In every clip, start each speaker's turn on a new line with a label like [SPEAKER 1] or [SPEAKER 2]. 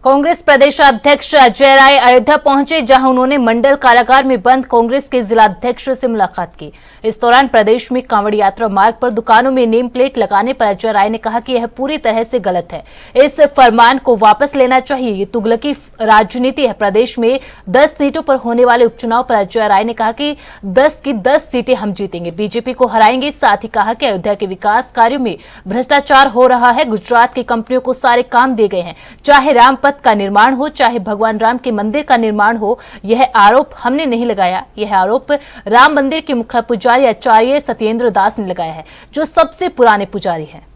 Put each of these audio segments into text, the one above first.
[SPEAKER 1] कांग्रेस प्रदेश अध्यक्ष अजय राय अयोध्या पहुंचे, जहां उन्होंने मंडल कारागार में बंद कांग्रेस के जिलाध्यक्ष से मुलाकात की। इस दौरान प्रदेश में कांवड़ यात्रा मार्ग पर दुकानों में नेम प्लेट लगाने पर अजय राय ने कहा कि यह पूरी तरह से गलत है, इस फरमान को वापस लेना चाहिए। ये तुगलकी राजनीति है। प्रदेश में 10 सीटों पर होने वाले उपचुनाव पर अजय राय ने कहा कि 10 की 10 सीटें हम जीतेंगे, बीजेपी को हराएंगे। साथ ही कहा कि अयोध्या के विकास कार्यों में भ्रष्टाचार हो रहा है। गुजरात की कंपनियों को सारे काम दिए गए हैं, चाहे रामपथ का निर्माण हो, चाहे भगवान राम के मंदिर का निर्माण हो। यह आरोप हमने नहीं लगाया, यह आरोप राम मंदिर के मुख्य पुजारी आचार्य सत्येंद्र दास ने लगाया है, जो सबसे पुराने पुजारी हैं।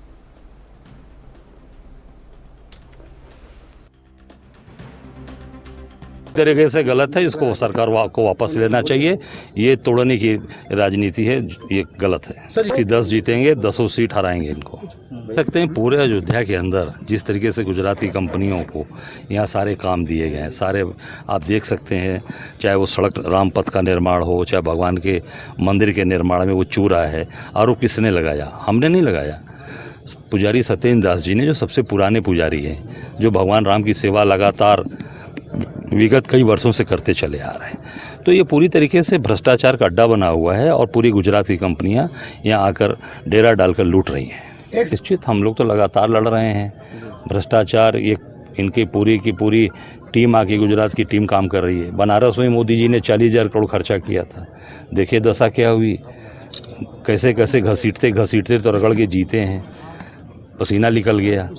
[SPEAKER 2] तरीके से गलत है, इसको सरकार को वापस लेना चाहिए। ये तोड़ने की राजनीति है, ये गलत है। कि 10 जीतेंगे, 10 सीट हराएंगे इनको। सकते हैं पूरे अयोध्या के अंदर जिस तरीके से गुजरात की कंपनियों को यहाँ सारे काम दिए गए हैं, सारे आप देख सकते हैं, चाहे वो सड़क रामपथ का निर्माण हो, चाहे भगवान के मंदिर के निर्माण में वो चूरा है। आरोप किसने लगाया? हमने नहीं लगाया। पुजारी सत्येंद्र दास जी ने, जो सबसे पुराने पुजारी हैं, जो भगवान राम की सेवा लगातार विगत कई वर्षों से करते चले आ रहे हैं। तो ये पूरी तरीके से भ्रष्टाचार का अड्डा बना हुआ है और पूरी गुजरात की कंपनियां यहाँ आकर डेरा डालकर लूट रही हैं। निश्चित हम लोग तो लगातार लड़ रहे हैं भ्रष्टाचार। ये इनकी पूरी की पूरी टीम आके, गुजरात की टीम काम कर रही है। बनारस में मोदी जी ने 40,000 करोड़ खर्चा किया था। देखिए दशा क्या हुई, कैसे कैसे घसीटते तो रगड़ के जीते हैं, पसीना निकल गया।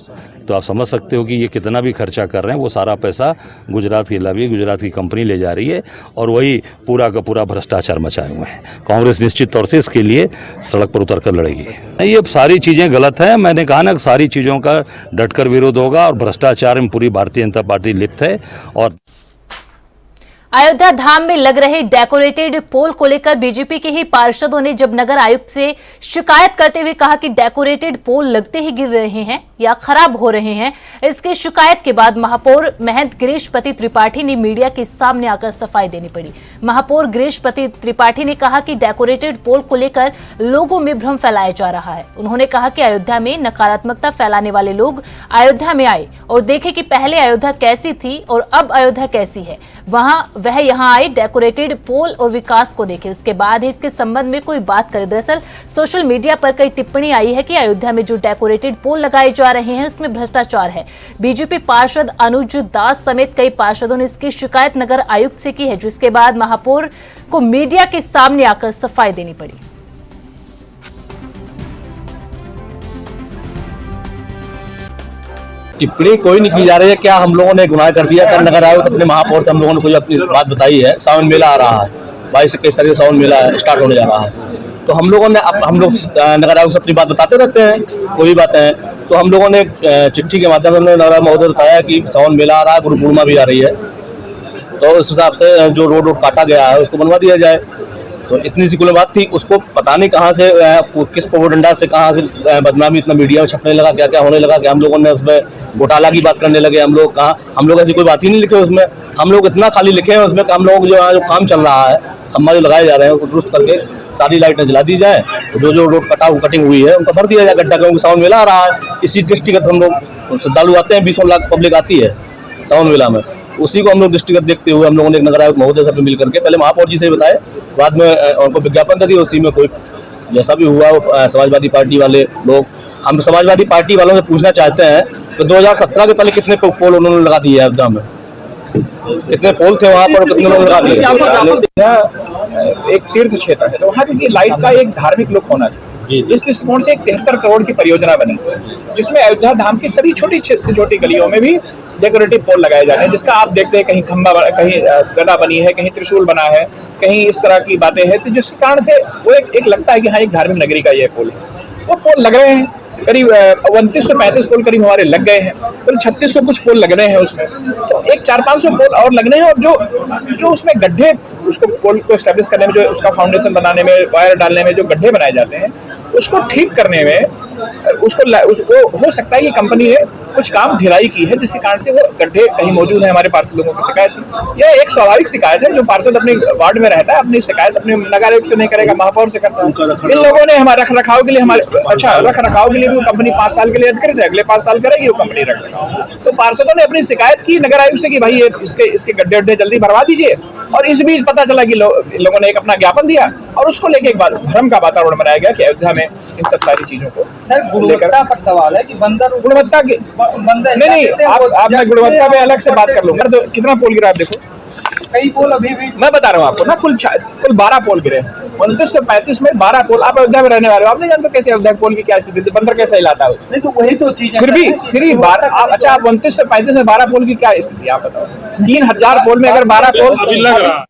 [SPEAKER 2] तो आप समझ सकते हो कि ये कितना भी खर्चा कर रहे हैं, वो सारा पैसा गुजरात की लॉबी, गुजरात की कंपनी ले जा रही है और वही पूरा का पूरा भ्रष्टाचार मचाए हुए हैं। कांग्रेस निश्चित तौर से इसके लिए सड़क पर उतरकर लड़ेगी। ये सारी चीज़ें गलत हैं। मैंने कहा ना, सारी चीज़ों का डटकर विरोध होगा और भ्रष्टाचार में पूरी भारतीय जनता पार्टी लिप्त है। और
[SPEAKER 1] अयोध्या धाम में लग रहे डेकोरेटेड पोल को लेकर बीजेपी के ही पार्षदों ने जब नगर आयुक्त से शिकायत करते हुए कहा कि डेकोरेटेड पोल लगते ही गिर रहे हैं या खराब हो रहे हैं। इसकी शिकायत के बाद महापौर महंत गिरीशपति त्रिपाठी ने मीडिया के सामने आकर सफाई देनी पड़ी। महापौर गिरीशपति त्रिपाठी ने कहा कि डेकोरेटेड पोल को लेकर लोगों में भ्रम फैलाया जा रहा है। उन्होंने कहा कि अयोध्या में नकारात्मकता फैलाने वाले लोग अयोध्या में आए और देखे कि पहले अयोध्या कैसी थी और अब अयोध्या कैसी है। वह यहाँ आए, डेकोरेटेड पोल और विकास को देखे, उसके बाद ही इसके संबंध में कोई बात करे। दरअसल सोशल मीडिया पर कई टिप्पणी आई है कि अयोध्या में जो डेकोरेटेड पोल लगाए जा रहे हैं उसमें भ्रष्टाचार है। बीजेपी पार्षद अनुज दास समेत कई पार्षदों ने इसकी शिकायत नगर आयुक्त से की है, जिसके बाद महापौर को मीडिया के सामने आकर सफाई देनी पड़ी।
[SPEAKER 3] टिप्पणी कोई नहीं की जा रही है। क्या हम लोगों ने गुनाह कर दिया? कल नगर आयुक्त अपने महापौर से हम लोगों ने कोई अपनी बात बताई है। सावन मेला आ रहा है, 22 से किस तरह सावन मेला स्टार्ट होने जा रहा है। तो हम लोग नगर आयुक्त से अपनी बात बताते रहते हैं, कोई बातें हैं। तो हम लोगों ने चिट्ठी के माध्यम से नगर महोदय बताया कि सावन मेला आ रहा है, गुरु पूर्णिमा भी आ रही है, तो इस हिसाब से जो रोड काटा गया है उसको बनवा दिया जाए। तो इतनी सी कुल बात थी। उसको पता नहीं कहाँ से, किस प्रोपोगंडा से, कहाँ से बदनामी इतना मीडिया में छपने लगा, क्या क्या होने लगा कि हम लोगों ने उसमें घोटाला की बात करने लगे। हम लोग ऐसी कोई बात ही नहीं लिखे उसमें। हम लोग इतना खाली लिखे हैं उसमें कि हम लोग जो काम चल रहा है, खम्भा जो लगाए जा रहे हैं, उसको दुरुस्त करके सारी लाइटें जला दी जाए। जो रोड कटिंग हुई है उनका भर दिया जाए गड्ढा, क्योंकि सावन मेला आ रहा है। इसी दृष्टिगत हम लोग श्रद्धालु आते हैं, 20 लाख पब्लिक आती है सावन मेला में। उसी को हम लोग दृष्टिगत देखते हुए हम लोगों ने नगर आयुक्त महोदय से मिल करके पहले महापौर जी से बताए, बाद में उनको विज्ञापन कर दिया। उसी में कोई जैसा भी हुआ, समाजवादी पार्टी वाले लोग, हम समाजवादी पार्टी वालों से पूछना चाहते हैं कि 2017 के पहले कितने पोल उन्होंने लगा दिए अयोध्या में? कितने पोल थे वहाँ पर, कितने लोग लगा दिए?
[SPEAKER 4] एक तीर्थ क्षेत्र है, तो वहाँ की लाइट का एक धार्मिक लुक होना चाहिए। इस दृष्टिकोण से एक 73 करोड़ की परियोजना बनी, जिसमें अयोध्या धाम की सभी छोटी से छोटी गलियों में भी डेकोरेटिव पोल लगाए जा रहे हैं, जिसका आप देखते हैं कहीं खंभा, कहीं गदा बनी है, कहीं त्रिशूल बना है, कहीं इस तरह की बातें हैं। तो जिसके कारण से वो एक लगता है कि हाँ, एक धार्मिक नगरी का ये पोल है। वो पोल लग रहे हैं, करीब 29 से 35 पोल करीब हमारे लग गए हैं, तो 3600 कुछ पोल लग रहे हैं उसमें। तो एक 400-500 पोल और लगने हैं। और जो उसमें गड्ढे, उसको पोल को एस्टेब्लिश करने में, जो उसका फाउंडेशन बनाने में, वायर डालने में जो गड्ढे बनाए जाते हैं, उसको ठीक करने में उसको हो सकता है ये कंपनी ने कुछ काम ढिलाई की है, जिसके कारण से वो गड्ढे कहीं मौजूद है। हमारे पार्षद लोगों की शिकायत थी। यह एक स्वाभाविक शिकायत है, जो पार्षद अपने वार्ड में रहता है अपनी शिकायत अपने नगर आयुक्त से नहीं करेगा, महापौर से करता है। इन लोगों ने हमारे रख रखाव के लिए रख रखाव के लिए भी कंपनी 5 साल के लिए अधिकृत है, अगले 5 साल करेगी वो कंपनी रख रखाव। तो पार्षदों ने अपनी शिकायत की नगर आयुक्त से कि भाई ये इसके गड्ढे जल्दी भरवा दीजिए, और इस बीच पता चला कि लोगों ने एक अपना ज्ञापन दिया और उसको लेके एक बार भ्रम का वातावरण बनाया गया कि अयोध्या में इन सब सारी चीजों को
[SPEAKER 5] सर गुणवत्ता पर सवाल है कि बंदर
[SPEAKER 4] गुणवत्ता की नहीं आप मैं गुणवत्ता पे अलग से बात कर लूंगा। कितना पोल गिरा आप देखो,
[SPEAKER 5] कई पोल अभी भी
[SPEAKER 4] मैं बता रहा हूँ आपको ना, कुल 12 पोल गिरे। 2935 में 12 पोल। आप अयोध्या में रहने वाले हो, आप नहीं जानते कैसे अयोध्या पोल की क्या स्थिति थी, बंदर कैसे हिलाता है।
[SPEAKER 5] नहीं तो वही तो चीज है।
[SPEAKER 4] फिर भी अच्छा, आप 2935 में 12 पोल की क्या स्थिति आप बताओ। 3000 पोल में अगर 12 पोल